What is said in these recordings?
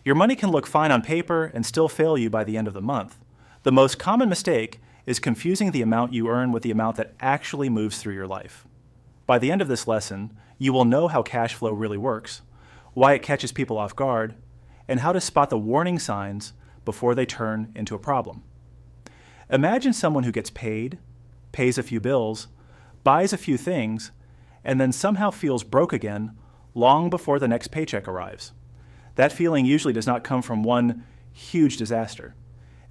Your money can look fine on paper and still fail you by the end of the month. The most common mistake is confusing the amount you earn with the amount that actually moves through your life. By the end of this lesson, you will know how cash flow really works, why it catches people off guard, and how to spot the warning signs before they turn into a problem. Imagine someone who gets paid, pays a few bills, buys a few things, and then somehow feels broke again long before the next paycheck arrives. That feeling usually does not come from one huge disaster.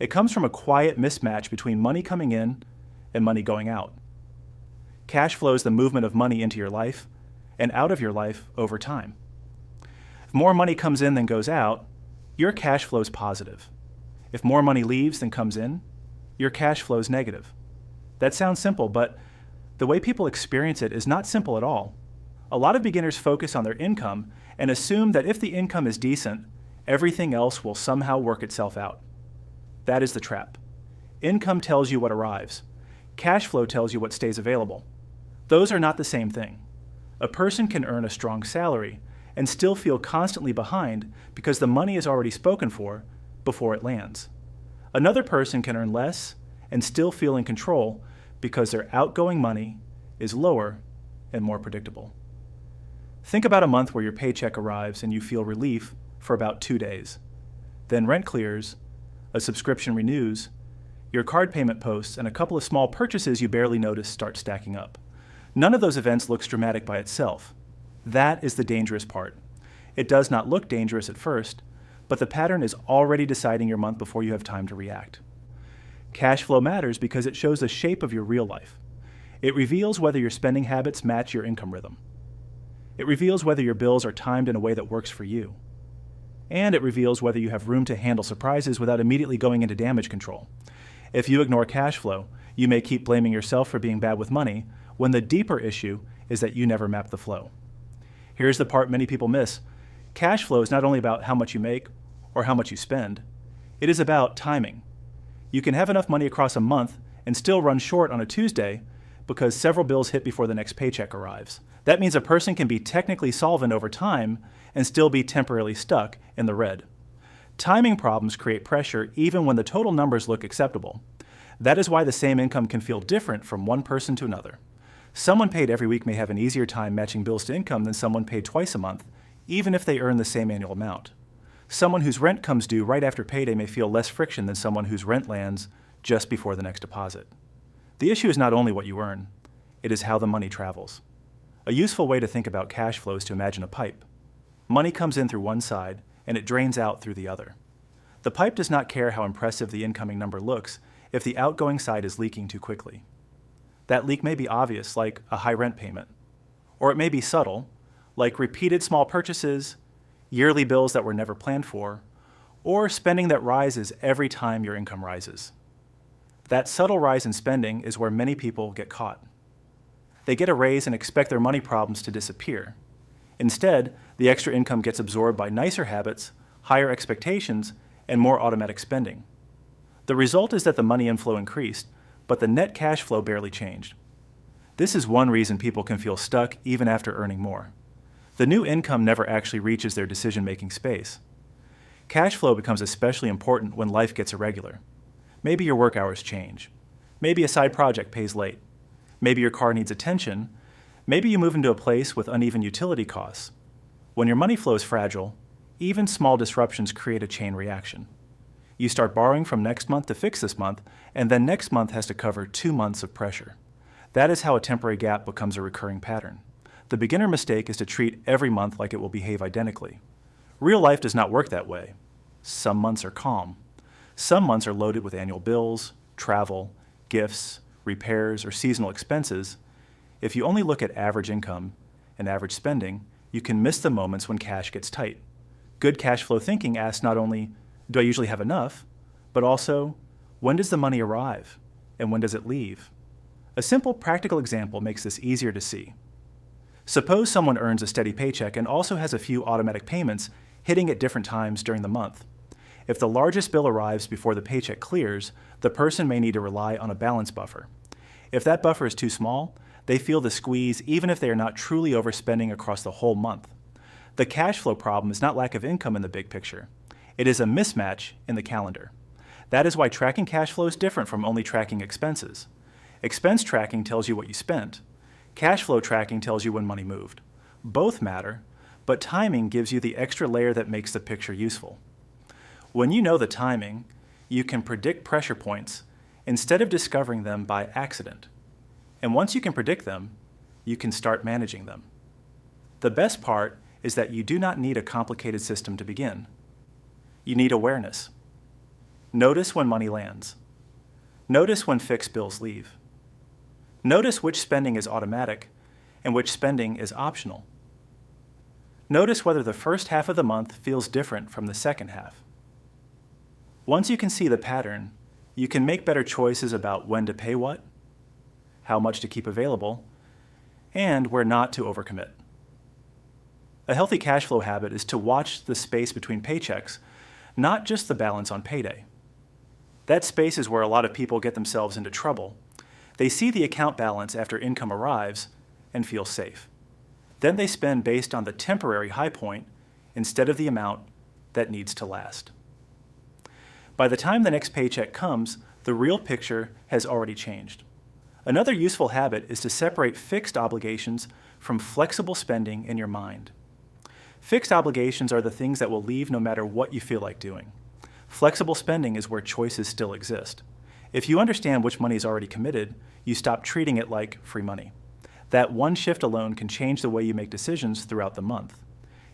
It comes from a quiet mismatch between money coming in and money going out. Cash flow is the movement of money into your life and out of your life over time. If more money comes in than goes out, your cash flow is positive. If more money leaves than comes in, your cash flow is negative. That sounds simple, but the way people experience it is not simple at all. A lot of beginners focus on their income and assume that if the income is decent, everything else will somehow work itself out. That is the trap. Income tells you what arrives. Cash flow tells you what stays available. Those are not the same thing. A person can earn a strong salary and still feel constantly behind because the money is already spoken for before it lands. Another person can earn less and still feel in control because their outgoing money is lower and more predictable. Think about a month where your paycheck arrives and you feel relief for about 2 days. Then rent clears, a subscription renews, your card payment posts, and a couple of small purchases you barely notice start stacking up. None of those events looks dramatic by itself. That is the dangerous part. It does not look dangerous at first, but the pattern is already deciding your month before you have time to react. Cash flow matters because it shows the shape of your real life. It reveals whether your spending habits match your income rhythm. It reveals whether your bills are timed in a way that works for you. And it reveals whether you have room to handle surprises without immediately going into damage control. If you ignore cash flow, you may keep blaming yourself for being bad with money, when the deeper issue is that you never map the flow. Here's the part many people miss. Cash flow is not only about how much you make or how much you spend. It is about timing. You can have enough money across a month and still run short on a Tuesday because several bills hit before the next paycheck arrives. That means a person can be technically solvent over time and still be temporarily stuck in the red. Timing problems create pressure even when the total numbers look acceptable. That is why the same income can feel different from one person to another. Someone paid every week may have an easier time matching bills to income than someone paid twice a month, even if they earn the same annual amount. Someone whose rent comes due right after payday may feel less friction than someone whose rent lands just before the next deposit. The issue is not only what you earn, it is how the money travels. A useful way to think about cash flow is to imagine a pipe. Money comes in through one side, and it drains out through the other. The pipe does not care how impressive the incoming number looks if the outgoing side is leaking too quickly. That leak may be obvious, like a high rent payment, or it may be subtle, like repeated small purchases, yearly bills that were never planned for, or spending that rises every time your income rises. That subtle rise in spending is where many people get caught. They get a raise and expect their money problems to disappear. Instead, the extra income gets absorbed by nicer habits, higher expectations, and more automatic spending. The result is that the money inflow increased, but the net cash flow barely changed. This is one reason people can feel stuck even after earning more. The new income never actually reaches their decision-making space. Cash flow becomes especially important when life gets irregular. Maybe your work hours change. Maybe a side project pays late. Maybe your car needs attention. Maybe you move into a place with uneven utility costs. When your money flow is fragile, even small disruptions create a chain reaction. You start borrowing from next month to fix this month, and then next month has to cover 2 months of pressure. That is how a temporary gap becomes a recurring pattern. The beginner mistake is to treat every month like it will behave identically. Real life does not work that way. Some months are calm. Some months are loaded with annual bills, travel, gifts, repairs, or seasonal expenses. If you only look at average income and average spending, you can miss the moments when cash gets tight. Good cash flow thinking asks not only, do I usually have enough, but also, when does the money arrive and when does it leave? A simple practical example makes this easier to see. Suppose someone earns a steady paycheck and also has a few automatic payments hitting at different times during the month. If the largest bill arrives before the paycheck clears, the person may need to rely on a balance buffer. If that buffer is too small, they feel the squeeze even if they are not truly overspending across the whole month. The cash flow problem is not lack of income in the big picture. It is a mismatch in the calendar. That is why tracking cash flow is different from only tracking expenses. Expense tracking tells you what you spent. Cash flow tracking tells you when money moved. Both matter, but timing gives you the extra layer that makes the picture useful. When you know the timing, you can predict pressure points instead of discovering them by accident. And once you can predict them, you can start managing them. The best part is that you do not need a complicated system to begin. You need awareness. Notice when money lands. Notice when fixed bills leave. Notice which spending is automatic and which spending is optional. Notice whether the first half of the month feels different from the second half. Once you can see the pattern, you can make better choices about when to pay what, how much to keep available, and where not to overcommit. A healthy cash flow habit is to watch the space between paychecks, not just the balance on payday. That space is where a lot of people get themselves into trouble. They see the account balance after income arrives and feel safe. Then they spend based on the temporary high point instead of the amount that needs to last. By the time the next paycheck comes, the real picture has already changed. Another useful habit is to separate fixed obligations from flexible spending in your mind. Fixed obligations are the things that will leave no matter what you feel like doing. Flexible spending is where choices still exist. If you understand which money is already committed, you stop treating it like free money. That one shift alone can change the way you make decisions throughout the month.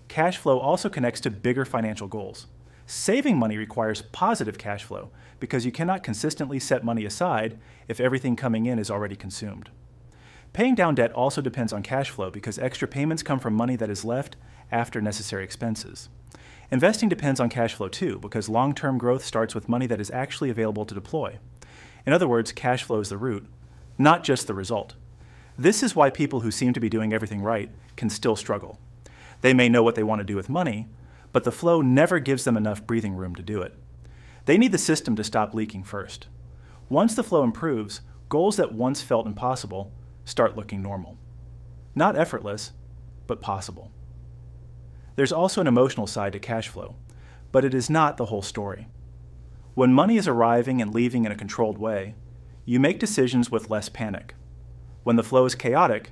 Cash flow also connects to bigger financial goals. Saving money requires positive cash flow because you cannot consistently set money aside if everything coming in is already consumed. Paying down debt also depends on cash flow because extra payments come from money that is left after necessary expenses. Investing depends on cash flow too because long-term growth starts with money that is actually available to deploy. In other words, cash flow is the root, not just the result. This is why people who seem to be doing everything right can still struggle. They may know what they want to do with money, but the flow never gives them enough breathing room to do it. They need the system to stop leaking first. Once the flow improves, goals that once felt impossible start looking normal. Not effortless, but possible. There's also an emotional side to cash flow, but it is not the whole story. When money is arriving and leaving in a controlled way, you make decisions with less panic. When the flow is chaotic,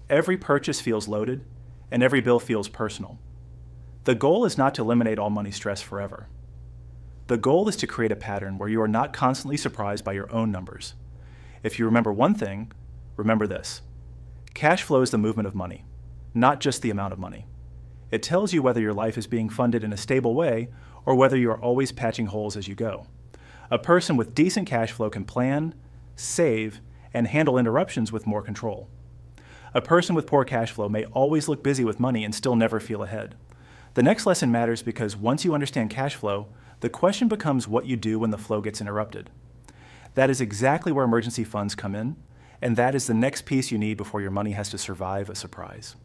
every purchase feels loaded and every bill feels personal. The goal is not to eliminate all money stress forever. The goal is to create a pattern where you are not constantly surprised by your own numbers. If you remember one thing, remember this. Cash flow is the movement of money, not just the amount of money. It tells you whether your life is being funded in a stable way or whether you are always patching holes as you go. A person with decent cash flow can plan, save, and handle interruptions with more control. A person with poor cash flow may always look busy with money and still never feel ahead. The next lesson matters because once you understand cash flow, the question becomes what you do when the flow gets interrupted. That is exactly where emergency funds come in, and that is the next piece you need before your money has to survive a surprise.